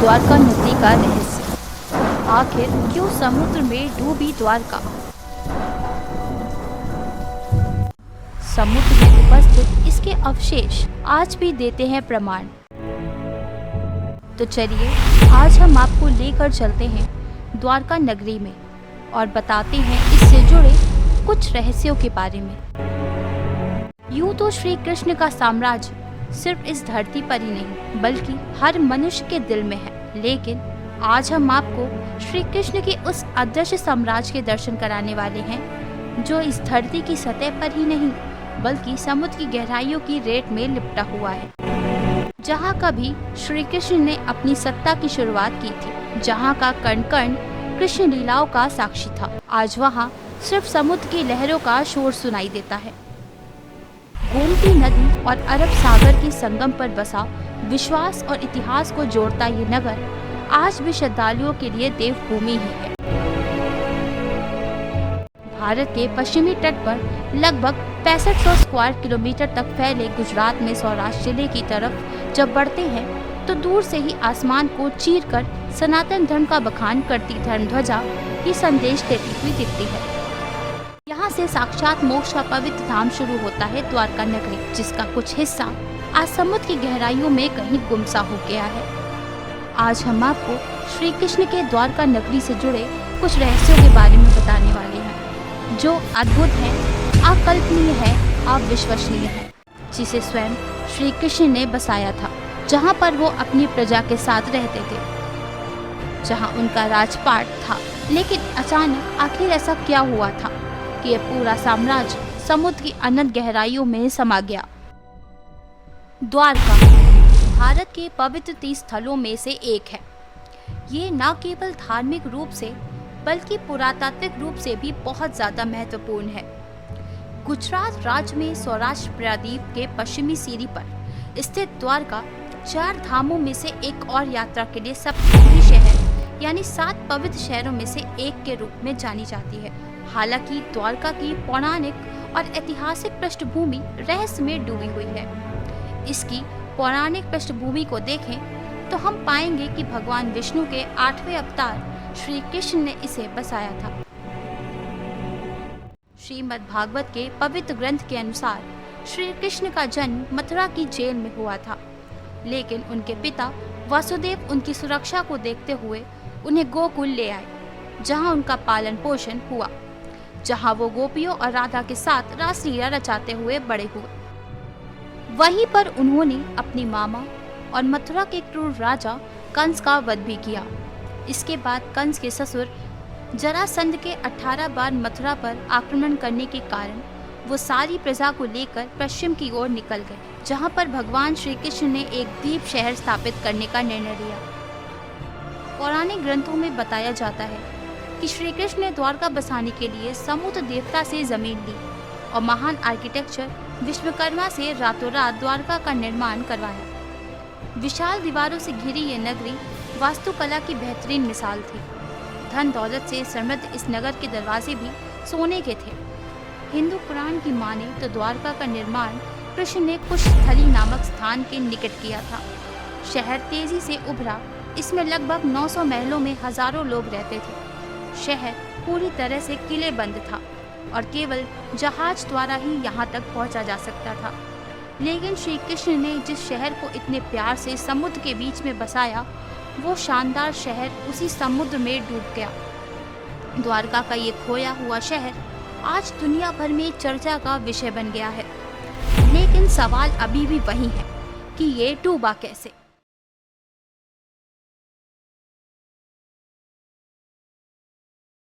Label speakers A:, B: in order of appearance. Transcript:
A: द्वारका नगरी का रहस्य। आखिर क्यों समुद्र में डूबी द्वारका? समुद्र में उपस्थित इसके अवशेष आज भी देते हैं प्रमाण। तो चलिए आज हम आपको लेकर चलते हैं द्वारका नगरी में और बताते हैं इससे जुड़े कुछ रहस्यों के बारे में। यूं तो श्री कृष्ण का साम्राज्य सिर्फ इस धरती पर ही नहीं बल्कि हर मनुष्य के दिल में है, लेकिन आज हम आपको श्री कृष्ण के उस अदृश्य साम्राज्य के दर्शन कराने वाले हैं जो इस धरती की सतह पर ही नहीं बल्कि समुद्र की गहराइयों की रेत में लिपटा हुआ है। जहाँ कभी श्री कृष्ण ने अपनी सत्ता की शुरुआत की थी, जहाँ का कण कण कृष्ण लीलाओं का साक्षी था, आज वहाँ सिर्फ समुद्र की लहरों का शोर सुनाई देता है। गोमती नदी और अरब सागर के संगम पर बसा विश्वास और इतिहास को जोड़ता ये नगर आज भी श्रद्धालुओं के लिए देवभूमि ही है। भारत के पश्चिमी तट पर लगभग 6500 स्क्वायर किलोमीटर तक फैले गुजरात में सौराष्ट्र जिले की तरफ जब बढ़ते हैं तो दूर से ही आसमान को चीरकर सनातन धर्म का बखान करती धर्म ध्वजा ये संदेश देती हुई दिखती है। यहाँ से साक्षात मोक्ष का पवित्र धाम शुरू होता है द्वारका नगरी, जिसका कुछ हिस्सा आज समुद्र की गहराइयों में कहीं गुमसा हो गया है। आज हम आपको श्री कृष्ण के द्वारका नगरी से जुड़े कुछ रहस्यों के बारे में बताने वाले हैं जो अद्भुत है, अकल्पनीय है, अविश्वसनीय है, जिसे स्वयं श्री कृष्ण ने बसाया था, जहाँ पर वो अपनी प्रजा के साथ रहते थे, जहाँ उनका राजपाट था। लेकिन अचानक आखिर ऐसा क्या हुआ था कि यह पूरा साम्राज्य समुद्र की अनंत गहराइयों में समा गया। द्वारका भारत के पवित्र 30 स्थलों में से एक है। ये न केवल धार्मिक रूप से बल्कि पुरातात्विक रूप से भी बहुत ज्यादा महत्वपूर्ण है। गुजरात राज्य में सौराष्ट्र प्रायद्वीप के पश्चिमी सिरे पर स्थित द्वारका 4 धामों में से एक और यात्रा के लिए सबसे शहर यानी 7 पवित्र शहरों में से एक के रूप में जानी जाती है। हालांकि द्वारका की पौराणिक और ऐतिहासिक पृष्ठभूमि रहस्य में डूबी हुई है। इसकी पौराणिक पृष्ठभूमि को देखें तो हम पाएंगे कि भगवान विष्णु के 8वें अवतार श्री कृष्ण ने इसे बसाया था। श्रीमद् भागवत के पवित्र ग्रंथ के अनुसार श्री कृष्ण का जन्म मथुरा की जेल में हुआ था, लेकिन उनके पिता वासुदेव उनकी सुरक्षा को देखते हुए उन्हें गोकुल ले आए, जहां उनका पालन पोषण हुआ, जहां वो गोपियों और राधा के साथ रासलीला रचाते हुए बड़े हुए। वहीं पर उन्होंने अपनी मामा और मथुरा के क्रूर राजा कंस का वध भी किया। इसके बाद कंस के ससुर जरासंध के 18 बार मथुरा पर आक्रमण करने के कारण वो सारी प्रजा को लेकर पश्चिम की ओर निकल गए, जहां पर भगवान श्री कृष्ण ने एक द्वीप शहर स्थापित करने का निर्णय लिया। पौराणिक ग्रंथों में बताया जाता है कि श्री कृष्ण ने द्वारका बसाने के लिए समुद्र देवता से जमीन ली और महान आर्किटेक्चर विश्वकर्मा से रातों रात द्वारका का निर्माण करवाया। विशाल दीवारों से घिरी ये नगरी वास्तुकला की बेहतरीन मिसाल थी। धन दौलत से समृद्ध इस नगर के दरवाजे भी सोने के थे। हिंदू पुराण की माने तो द्वारका का निर्माण कृष्ण ने कुशस्थली नामक स्थान के निकट किया था। शहर तेजी से उभरा। इसमें लगभग 900 महलों में हजारों लोग रहते थे। शहर पूरी तरह से किले बंद था और केवल जहाज द्वारा ही यहाँ तक पहुँचा जा सकता था। लेकिन श्री कृष्ण ने जिस शहर को इतने प्यार से समुद्र के बीच में बसाया, वो शानदार शहर उसी समुद्र में डूब गया। द्वारका का ये खोया हुआ शहर आज दुनिया भर में चर्चा का विषय बन गया है। लेकिन सवाल अभी भी वही है कि ये डूबा कैसे।